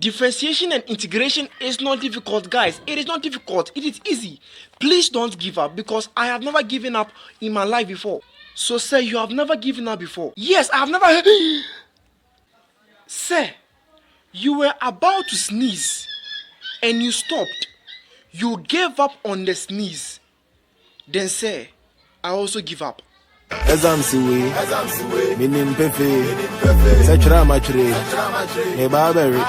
Differentiation and integration is not difficult, guys. It is not difficult. It is easy. Please don't give up because I have never given up in my life before. So, sir, you have never given up before. Yes, I have never. Sir, you were about to sneeze and you stopped. You gave up on the sneeze. Then, sir, I also give up. Ezamsiwe, minim pefe, sechra machre, ne babere.